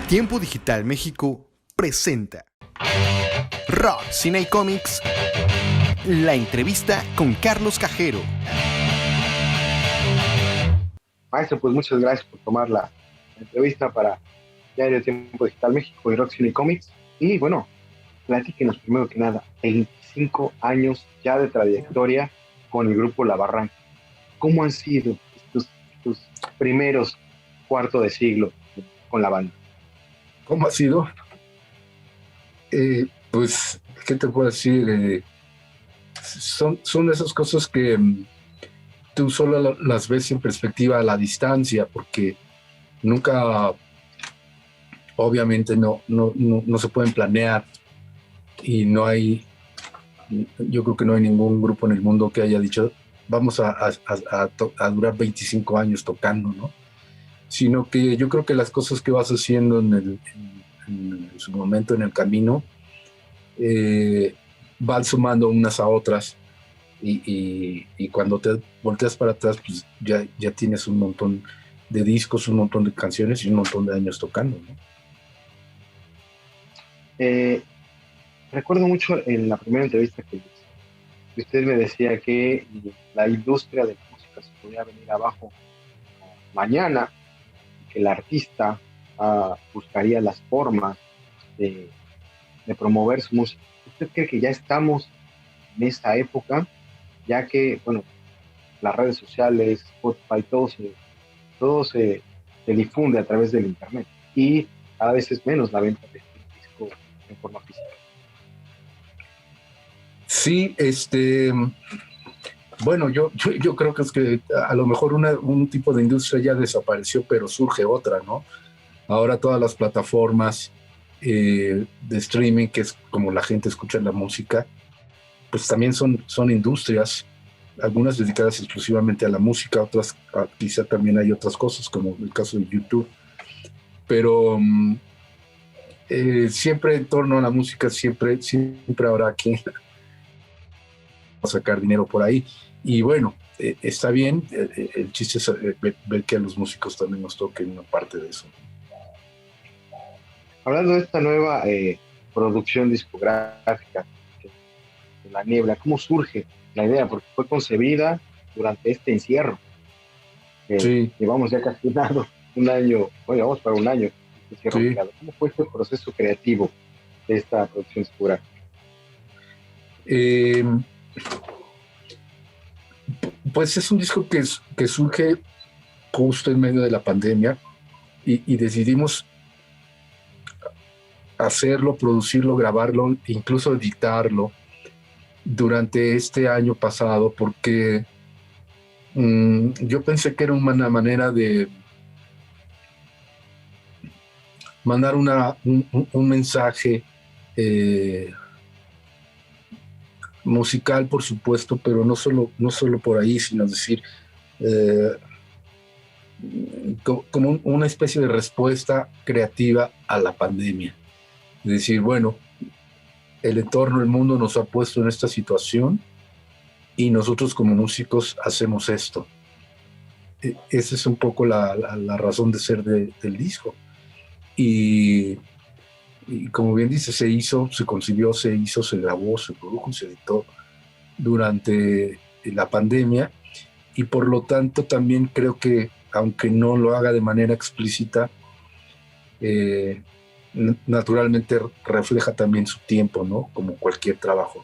Tiempo Digital México presenta Rock, Cine y Comics, la entrevista con Carlos Cajero. Maestro, pues muchas gracias por tomar la entrevista para Diario Tiempo Digital México y Rock, Cine y Comics. Y bueno, platíquenos primero que nada, 25 años ya de trayectoria con el grupo La Barranca. ¿Cómo han sido tus primeros cuarto de siglo con la banda? ¿Cómo ha sido? Pues, ¿qué te puedo decir? Son esas cosas que tú solo las ves en perspectiva a la distancia, porque nunca, obviamente, no se pueden planear y no hay, yo creo que no hay ningún grupo en el mundo que haya dicho, vamos a durar 25 años tocando, ¿no? Sino que yo creo que las cosas que vas haciendo en su momento en el camino van sumando unas a otras y cuando te volteas para atrás pues ya tienes un montón de discos, un montón de canciones y un montón de años tocando, ¿no? Recuerdo mucho en la primera entrevista que usted me decía que la industria de la música se podía venir abajo mañana, que el artista buscaría las formas de promover su música. ¿Usted cree que ya estamos en esa época? Ya que, bueno, las redes sociales, Spotify, todo se difunde a través del internet y cada vez es menos la venta de este disco en forma física. Sí, bueno, yo creo que es que a lo mejor un tipo de industria ya desapareció, pero surge otra, ¿no? Ahora todas las plataformas de streaming, que es como la gente escucha la música, pues también son industrias, algunas dedicadas exclusivamente a la música, otras quizá también hay otras cosas, como el caso de YouTube, pero siempre en torno a la música, siempre habrá que sacar dinero por ahí. Y bueno, está bien, el chiste es ver que a los músicos también nos toquen una parte de eso. Hablando de esta nueva producción discográfica de La Niebla, ¿cómo surge la idea? Porque fue concebida durante este encierro. Sí. Llevamos ya casi un año, bueno, vamos para un año. Sí. ¿Cómo fue este proceso creativo de esta producción discográfica? Pues es un disco que surge justo en medio de la pandemia y decidimos hacerlo, producirlo, grabarlo, incluso editarlo durante este año pasado, porque yo pensé que era una manera de mandar un mensaje musical, por supuesto, pero no solo por ahí, sino decir, como una especie de respuesta creativa a la pandemia. Es decir, bueno, el entorno, el mundo nos ha puesto en esta situación y nosotros como músicos hacemos esto. Esa es un poco la razón de ser del disco. Y como bien dice, se concibió, se hizo, se grabó, se produjo, se editó durante la pandemia y por lo tanto también creo que, aunque no lo haga de manera explícita, naturalmente refleja también su tiempo, ¿no? Como cualquier trabajo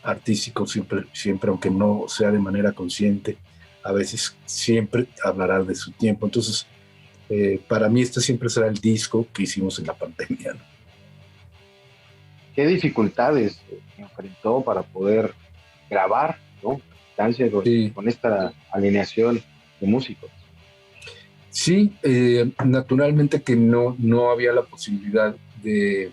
artístico, siempre, aunque no sea de manera consciente, a veces siempre hablará de su tiempo. Entonces, para mí este siempre será el disco que hicimos en la pandemia, ¿no? ¿Qué dificultades enfrentó para poder grabar, ¿no? Sí. Con esta alineación de músicos? Sí, naturalmente que no había la posibilidad de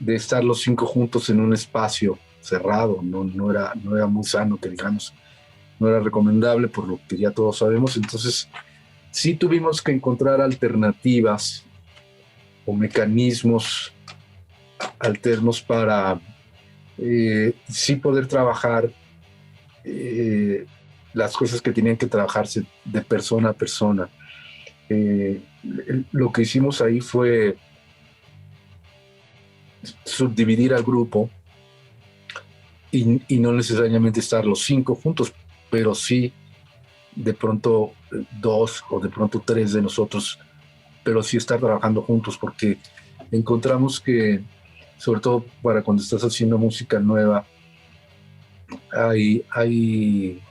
estar los 5 juntos en un espacio cerrado, no era muy sano, que digamos, no era recomendable por lo que ya todos sabemos. Entonces sí tuvimos que encontrar alternativas o mecanismos alternos para sí poder trabajar las cosas que tenían que trabajarse de persona a persona. lo que hicimos ahí fue subdividir al grupo y no necesariamente estar los 5 juntos, pero sí de pronto 2 o de pronto 3 de nosotros, pero sí estar trabajando juntos, porque encontramos que, sobre todo para cuando estás haciendo música nueva, hay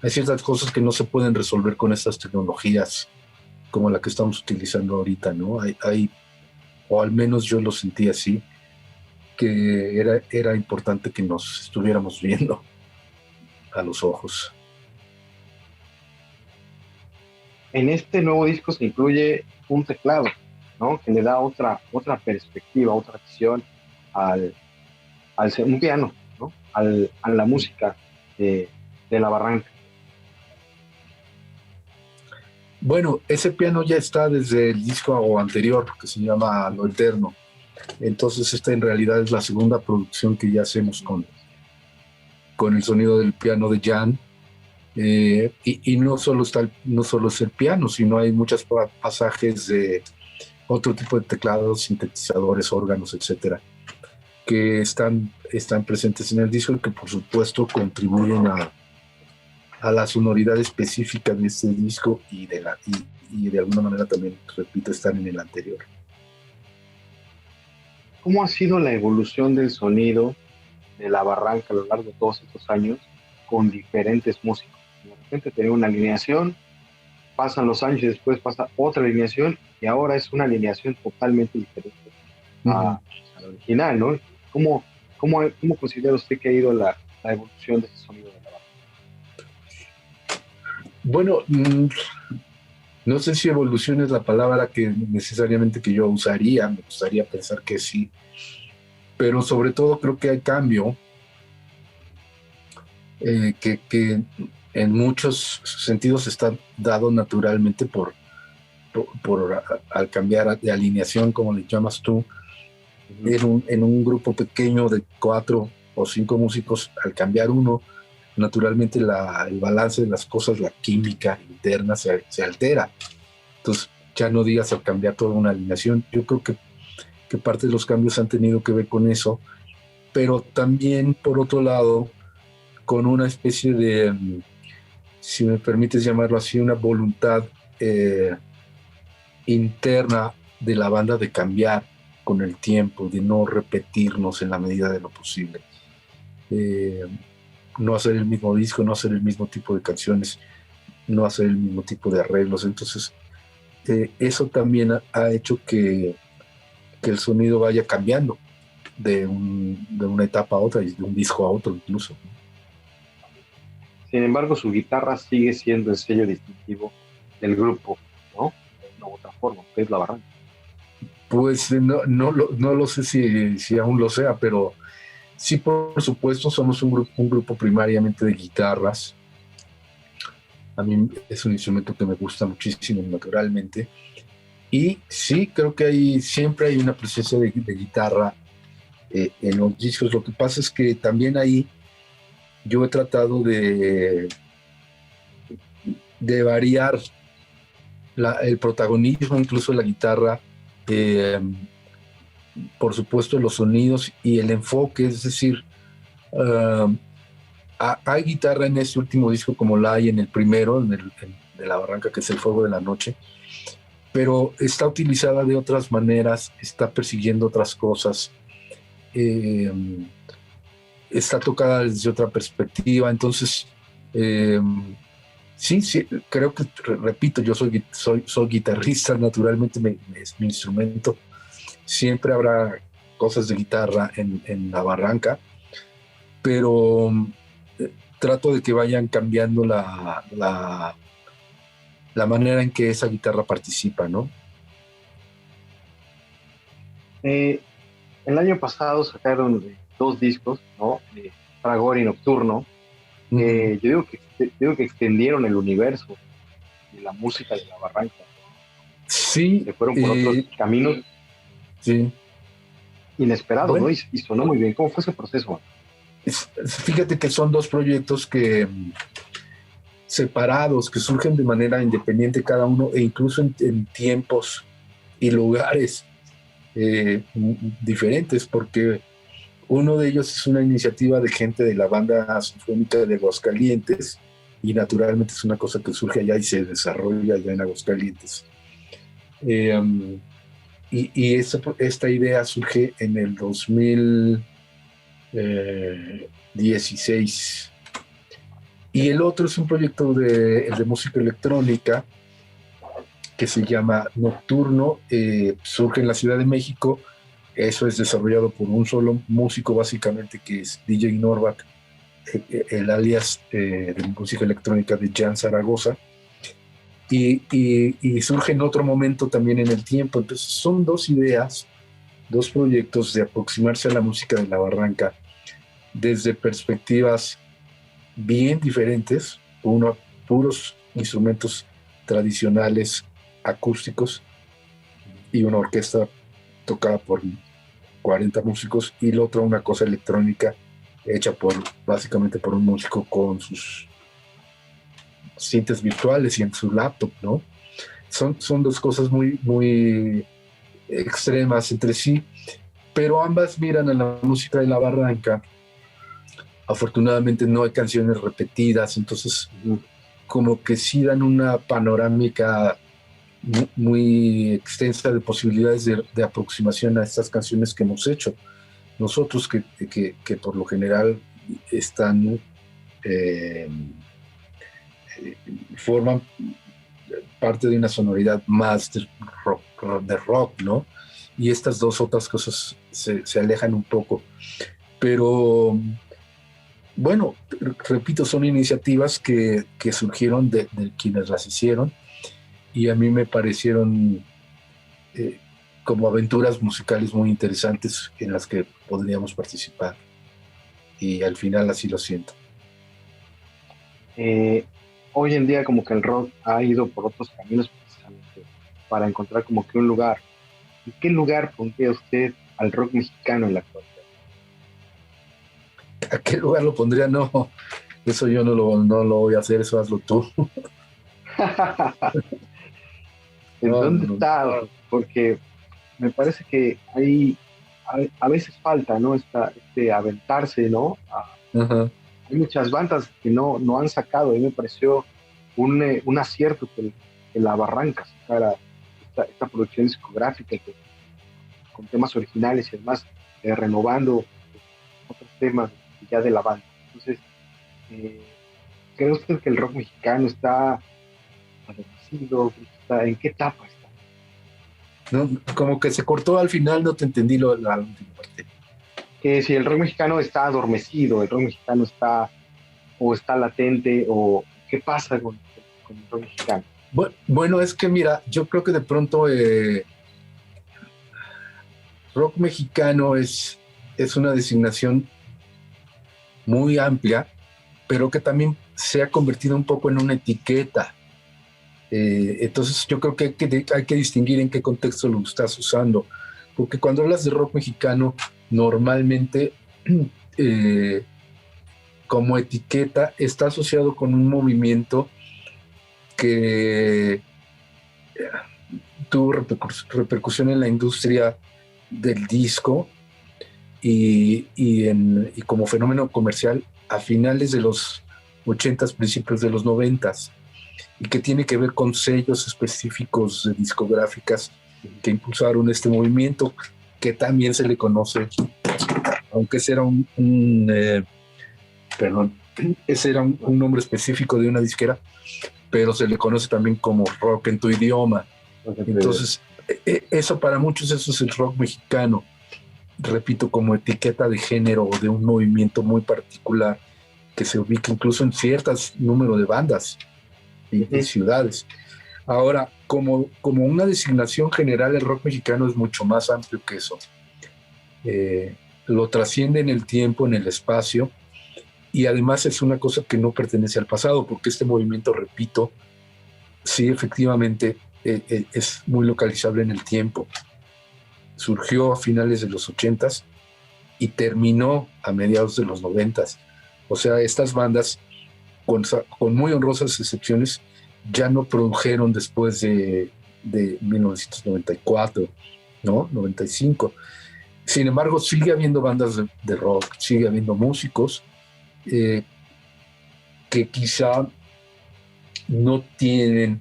ciertas cosas que no se pueden resolver con estas tecnologías como la que estamos utilizando ahorita, ¿no? O al menos yo lo sentí así, que era importante que nos estuviéramos viendo a los ojos. En este nuevo disco se incluye un teclado, ¿no? Que le da otra perspectiva, otra visión un piano, ¿no? A la música de La Barranca. Bueno, ese piano ya está desde el disco anterior, que se llama Lo Eterno. Entonces esta en realidad es la segunda producción que ya hacemos con el sonido del piano de Jan. Y no solo es el piano, sino hay muchos pasajes de otro tipo de teclados, sintetizadores, órganos, etcétera, que están presentes en el disco y que por supuesto contribuyen a la sonoridad específica de este disco y de alguna manera también, repito, están en el anterior. ¿Cómo ha sido la evolución del sonido de La Barranca a lo largo de todos estos años con diferentes músicos? De repente tenía una alineación, pasan los años y después pasa otra alineación y ahora es una alineación totalmente diferente a la original, ¿no? ¿Cómo considera usted que ha ido la evolución de ese sonido de La Barranca? Bueno, no sé si evolución es la palabra que necesariamente que yo usaría, me gustaría pensar que sí, pero sobre todo creo que hay cambio, que en muchos sentidos está dado naturalmente al cambiar de alineación, como le llamas tú, en un grupo pequeño de 4 o 5 músicos, al cambiar uno, naturalmente el balance de las cosas, la química interna se altera. Entonces, ya no digas al cambiar toda una alineación. Yo creo que parte de los cambios han tenido que ver con eso, pero también, por otro lado, con una especie de, si me permites llamarlo así, una voluntad interna de la banda de cambiar con el tiempo, de no repetirnos en la medida de lo posible. No hacer el mismo disco, no hacer el mismo tipo de canciones, no hacer el mismo tipo de arreglos. Entonces, eso también ha hecho que el sonido vaya cambiando de una etapa a otra y de un disco a otro incluso. Sin embargo, su guitarra sigue siendo el sello distintivo del grupo, ¿no? De una u otra forma, que es La Barranca. Pues no lo sé si aún lo sea, pero sí, por supuesto, somos un grupo primariamente de guitarras. A mí es un instrumento que me gusta muchísimo, naturalmente. Y sí, creo que siempre hay una presencia de guitarra en los discos. Lo que pasa es que también ahí yo he tratado de variar el protagonismo, incluso de la guitarra, por supuesto los sonidos y el enfoque, es decir, hay guitarra en este último disco como la hay en el primero, de La Barranca, que es El Fuego de la Noche, pero está utilizada de otras maneras, está persiguiendo otras cosas, está tocada desde otra perspectiva. Entonces sí, creo que, repito, yo soy guitarrista, naturalmente es mi instrumento. Siempre habrá cosas de guitarra en La Barranca, pero trato de que vayan cambiando la manera en que esa guitarra participa, ¿no? El año pasado sacaron 2 discos, ¿no? Fragor y Nocturno. Yo digo que extendieron el universo de la música de La Barranca. Sí. Se fueron por otros caminos, sí, inesperados, bueno, ¿no? Y sonó muy bien. ¿Cómo fue ese proceso? Fíjate que son 2 proyectos que separados, que surgen de manera independiente cada uno e incluso en tiempos y lugares diferentes, porque uno de ellos es una iniciativa de gente de la Banda Sinfónica de Aguascalientes y naturalmente es una cosa que surge allá y se desarrolla allá en Aguascalientes. Y esta idea surge en el 2016. Y el otro es un proyecto de música electrónica que se llama Nocturno, surge en la Ciudad de México. Eso es desarrollado por un solo músico, básicamente, que es DJ Norback, el alias de música electrónica de Jan Zaragoza. Y surge en otro momento también en el tiempo. Entonces son dos ideas, dos proyectos de aproximarse a la música de la Barranca desde perspectivas bien diferentes. Uno, puros instrumentos tradicionales acústicos y una orquesta tocada por 40 músicos, y el otro una cosa electrónica hecha básicamente por un músico con sus sintes virtuales y en su laptop, ¿no? Son dos cosas muy extremas entre sí, pero ambas miran a la música de la Barranca. Afortunadamente no hay canciones repetidas, entonces como que sí dan una panorámica muy extensa de posibilidades de aproximación a estas canciones que hemos hecho. Nosotros que por lo general están forman parte de una sonoridad más de rock, ¿no? Y estas dos otras cosas se alejan un poco. Pero bueno, repito, son iniciativas que surgieron de quienes las hicieron, y a mí me parecieron como aventuras musicales muy interesantes en las que podríamos participar, y al final así lo siento. Hoy en día como que el rock ha ido por otros caminos precisamente para encontrar como que un lugar. ¿En qué lugar pondría usted al rock mexicano en la actualidad? ¿A qué lugar lo pondría? No, eso yo no lo voy a hacer, eso hazlo tú. ¿En dónde está? Porque me parece que a veces falta, ¿no? Este aventarse, ¿no? Hay muchas bandas que no han sacado, y me pareció un acierto que la Barranca sacara esta producción discográfica con temas originales y además renovando otros temas ya de la banda. Entonces, ¿cree usted que el rock mexicano está adormecido? ¿En qué etapa está? No, como que se cortó al final, no te entendí la última parte. Que si el rock mexicano está adormecido, el rock mexicano está latente, o qué pasa con el rock mexicano. Bueno, es que mira, yo creo que de pronto rock mexicano es una designación muy amplia, pero que también se ha convertido un poco en una etiqueta. Entonces yo creo que hay que distinguir en qué contexto lo estás usando, porque cuando hablas de rock mexicano, normalmente como etiqueta está asociado con un movimiento que tuvo repercusión en la industria del disco y como fenómeno comercial a finales de los 80s, principios de los 90s, y que tiene que ver con sellos específicos de discográficas que impulsaron este movimiento, que también se le conoce, aunque ese era ese era un nombre específico de una disquera, pero se le conoce también como rock en tu idioma. Entonces, eso para muchos, eso es el rock mexicano, repito, como etiqueta de género o de un movimiento muy particular que se ubica incluso en ciertos número de bandas y ciudades. Ahora, como una designación general, el rock mexicano es mucho más amplio que eso. Lo trasciende en el tiempo, en el espacio, y además es una cosa que no pertenece al pasado, porque este movimiento, repito, sí, efectivamente, es muy localizable en el tiempo. Surgió a finales de los 80s y terminó a mediados de los 90s. O sea, estas bandas con muy honrosas excepciones, ya no produjeron después de 1994, ¿no? 95. Sin embargo, sigue habiendo bandas de rock, sigue habiendo músicos que quizá no tienen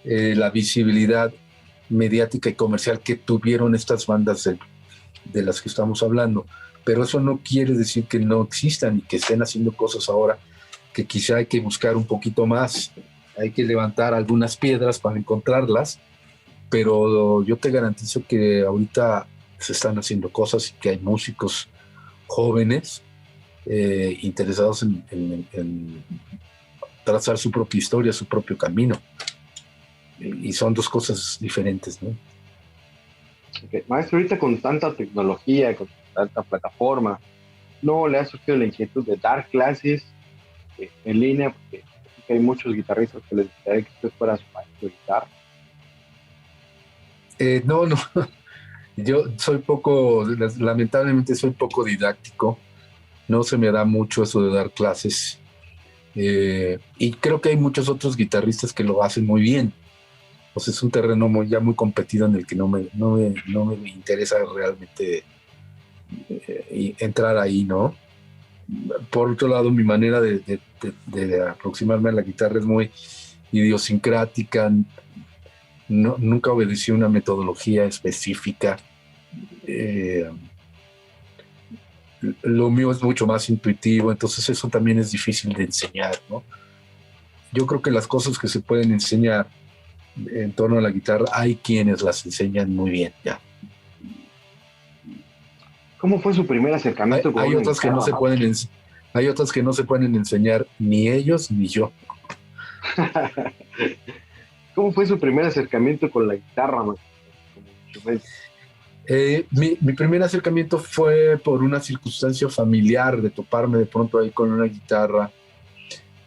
la visibilidad mediática y comercial que tuvieron estas bandas de las que estamos hablando. Pero eso no quiere decir que no existan y que estén haciendo cosas ahora que quizá hay que buscar un poquito más, hay que levantar algunas piedras para encontrarlas, pero yo te garantizo que ahorita se están haciendo cosas y que hay músicos jóvenes interesados en trazar su propia historia, su propio camino. Y son dos cosas diferentes, ¿no? Okay. Maestro, ahorita con tanta tecnología, con tanta plataforma, ¿no le ha surgido la inquietud de dar clases en línea? Porque hay muchos guitarristas que les gustaría que usted fuera su maestro de guitarra. No, yo lamentablemente soy poco didáctico, no se me da mucho eso de dar clases, y creo que hay muchos otros guitarristas que lo hacen muy bien. Pues es un terreno ya muy competido en el que no me interesa realmente entrar ahí, ¿no? Por otro lado, mi manera de aproximarme a la guitarra es muy idiosincrática, nunca obedecí una metodología específica. Lo mío es mucho más intuitivo, entonces eso también es difícil de enseñar, ¿no? Yo creo que las cosas que se pueden enseñar en torno a la guitarra, hay quienes las enseñan muy bien, ya. ¿Cómo fue su primer acercamiento con Hay una otras guitarra? Hay otras que no se pueden enseñar ni ellos ni yo. ¿Cómo fue su primer acercamiento con la guitarra, maestro? Mi primer acercamiento fue por una circunstancia familiar, de toparme de pronto ahí con una guitarra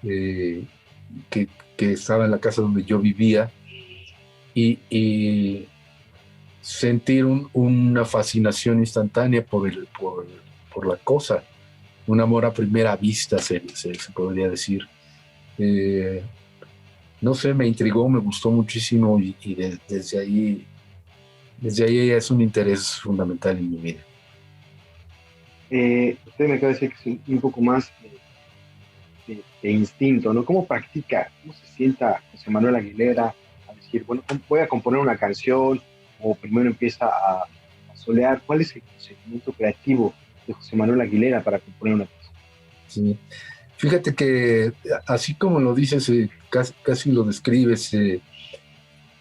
que estaba en la casa donde yo vivía, y sentir una fascinación instantánea por la cosa, un amor a primera vista, se podría decir. No sé, me intrigó, me gustó muchísimo, y desde ahí es un interés fundamental en mi vida. Usted me acaba de decir que es un poco más de instinto, ¿no? ¿Cómo practica? ¿Cómo se sienta José Manuel Aguilera a decir, bueno, voy a componer una canción, o primero empieza a solear? ¿Cuál es el procedimiento creativo de José Manuel Aguilera para componer una canción? Sí. Fíjate que, así como lo dices, casi lo describes,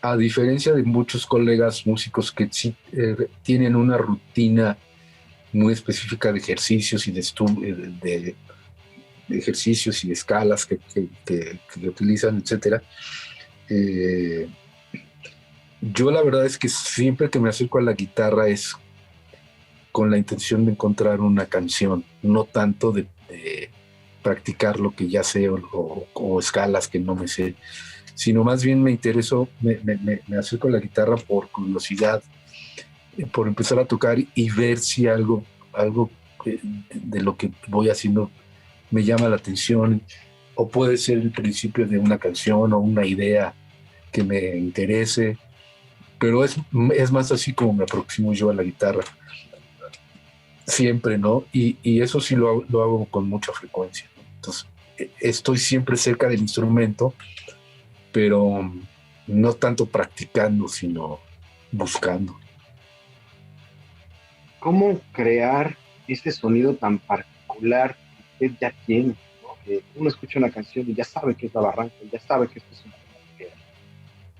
a diferencia de muchos colegas músicos que sí tienen una rutina muy específica de ejercicios y de ejercicios y de escalas que utilizan, etcétera. Yo la verdad es que siempre que me acerco a la guitarra es con la intención de encontrar una canción, no tanto de practicar lo que ya sé o escalas que no me sé, sino más bien me acerco a la guitarra por curiosidad, por empezar a tocar y ver si algo de lo que voy haciendo me llama la atención, o puede ser el principio de una canción o una idea que me interese, pero es más así como me aproximo yo a la guitarra, siempre, ¿no? Y eso sí lo hago con mucha frecuencia, ¿no? Entonces, estoy siempre cerca del instrumento, pero no tanto practicando, sino buscando. ¿Cómo crear ese sonido tan particular que usted ya tiene, ¿no? Que uno escucha una canción y ya sabe que es La Barranca, ya sabe que esto es una barranquera.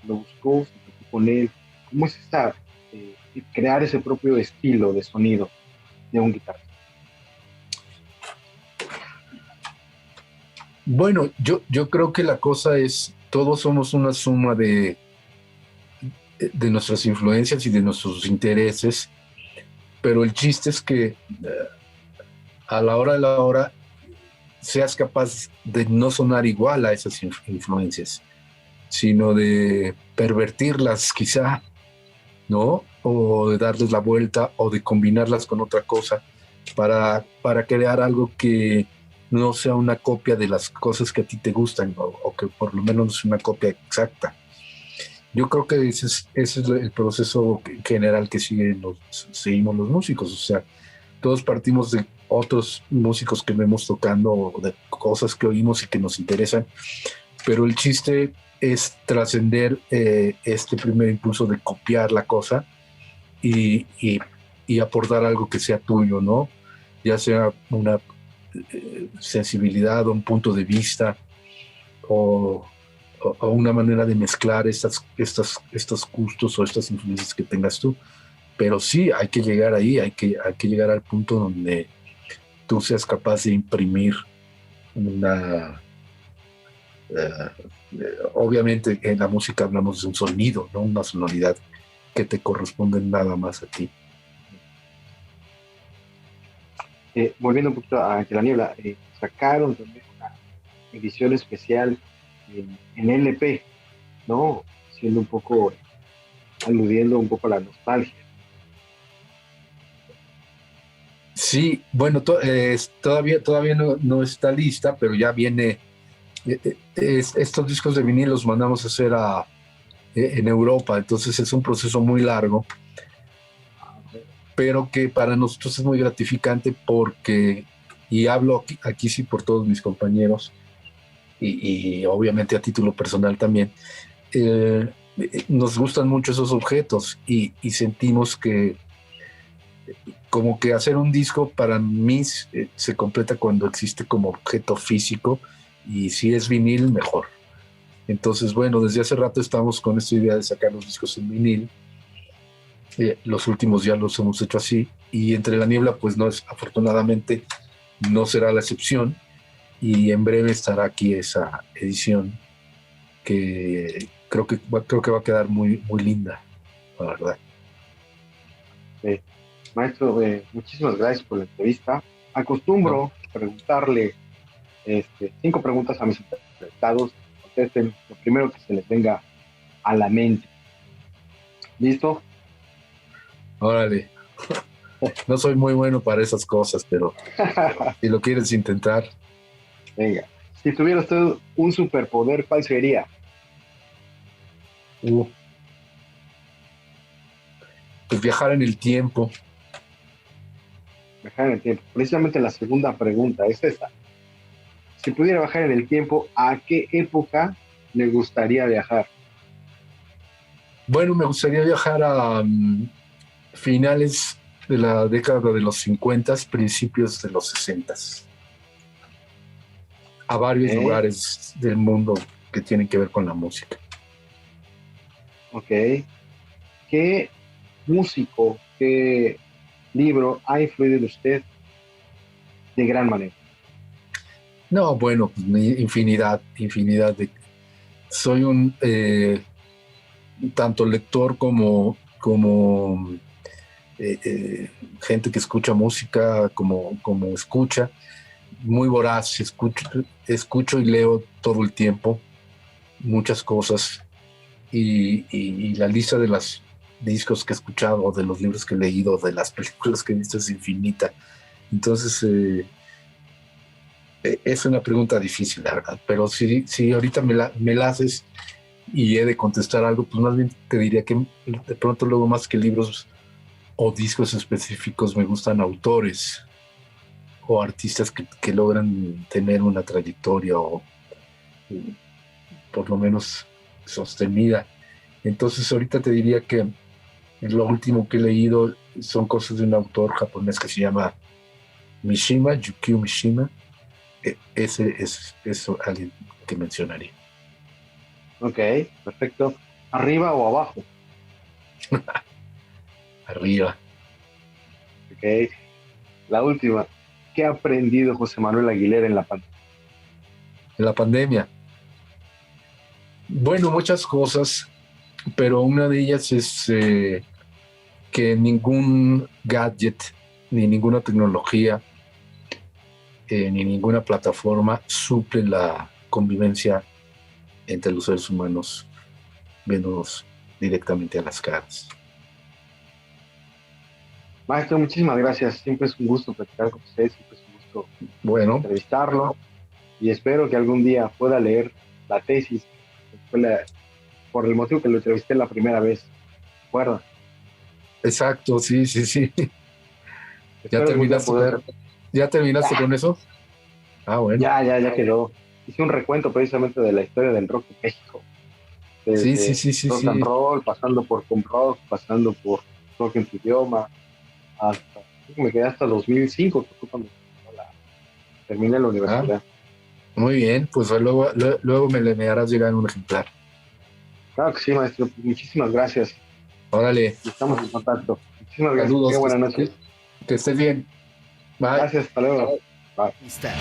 Lo buscó, se tocó con él. ¿Cómo es crear ese propio estilo de sonido de un guitarrista? Bueno, yo creo que la cosa es, todos somos una suma de nuestras influencias y de nuestros intereses, pero el chiste es que a la hora de la hora seas capaz de no sonar igual a esas influencias, sino de pervertirlas quizá, ¿no? O de darles la vuelta o de combinarlas con otra cosa para crear algo que no sea una copia de las cosas que a ti te gustan, o que por lo menos no sea una copia exacta. Yo creo que ese es el proceso general que seguimos los músicos. O sea, todos partimos de otros músicos que vemos tocando, o de cosas que oímos y que nos interesan, pero el chiste es trascender este primer impulso de copiar la cosa y aportar algo que sea tuyo, ¿no? Ya sea una sensibilidad o un punto de vista o una manera de mezclar estos gustos o estas influencias que tengas tú. Pero sí, hay que llegar ahí, hay que llegar al punto donde tú seas capaz de imprimir una... obviamente en la música hablamos de un sonido, ¿no? Una sonoridad que te corresponde nada más a ti. Volviendo un poquito a Ante la Niebla, sacaron también una edición especial en LP, ¿no? Siendo un poco, aludiendo un poco a la nostalgia. Sí, bueno, todavía no está lista, pero ya viene. Estos discos de vinil los mandamos a hacer en Europa, entonces es un proceso muy largo, pero que para nosotros es muy gratificante porque, y hablo aquí sí por todos mis compañeros, y obviamente a título personal también, nos gustan mucho esos objetos y sentimos que como que hacer un disco para mí se completa cuando existe como objeto físico, y si es vinil, mejor. Entonces, bueno, desde hace rato estamos con esta idea de sacar los discos en vinil. Los últimos ya los hemos hecho así, y Entre la Niebla, pues afortunadamente no será la excepción, y en breve estará aquí esa edición que creo que va a quedar muy, muy linda, la verdad. Maestro, muchísimas gracias por la entrevista. Acostumbro preguntarle 5 preguntas a mis entrevistados. Contesten lo primero que se les venga a la mente. ¿Listo? Órale. No soy muy bueno para esas cosas, pero si lo quieres intentar. Venga. Si tuviera usted un superpoder, ¿cuál sería? Pues viajar en el tiempo. Viajar en el tiempo. Precisamente la segunda pregunta es esa. Si pudiera viajar en el tiempo, ¿a qué época le gustaría viajar? Bueno, me gustaría viajar a finales de la década de los 50, principios de los 60, a varios lugares del mundo que tienen que ver con la música. Ok. ¿Qué músico, qué libro ha influido en usted de gran manera? No, bueno, pues infinidad de... Soy un tanto lector como gente que escucha música, como escucha, muy voraz, escucho y leo todo el tiempo muchas cosas, y la lista de los discos que he escuchado, de los libros que he leído, de las películas que he visto es infinita. Entonces es una pregunta difícil, la verdad, pero si ahorita me la haces y he de contestar algo, pues más bien te diría que de pronto luego, más que libros o discos específicos, me gustan autores o artistas que logran tener una trayectoria, o por lo menos sostenida. Entonces ahorita te diría que lo último que he leído son cosas de un autor japonés que se llama Yukio Mishima. Ese es alguien que mencionaría. Ok, perfecto. ¿Arriba o abajo? Arriba. Ok. La última. ¿Qué ha aprendido José Manuel Aguilera en la pandemia? En la pandemia. Bueno, muchas cosas, pero una de ellas es que ningún gadget, ni ninguna tecnología, ni ninguna plataforma suple la convivencia entre los seres humanos, viéndonos directamente a las caras. Maestro, muchísimas gracias. Siempre es un gusto platicar con ustedes. Siempre es un gusto gusto Bueno, entrevistarlo y espero que algún día pueda leer la tesis que fue por el motivo que lo entrevisté la primera vez. ¿Recuerda? exacto, sí. ¿Ya Espero algún día terminaste, poder. ¿Ya terminaste con eso? Ah, bueno. Ya quedó. Hice un recuento precisamente de la historia del rock en México. Desde rock and roll, pasando por punk rock, pasando por rock en tu idioma, hasta, me quedé hasta 2005, que fue cuando terminé la universidad. Muy bien, pues luego me harás llegar en un ejemplar. Claro que sí, maestro. Muchísimas gracias. Órale. Estamos en contacto. Muchísimas Saludos. gracias. Buenas noches. Que estés bien. Bye. Gracias, hasta luego. Bye. Está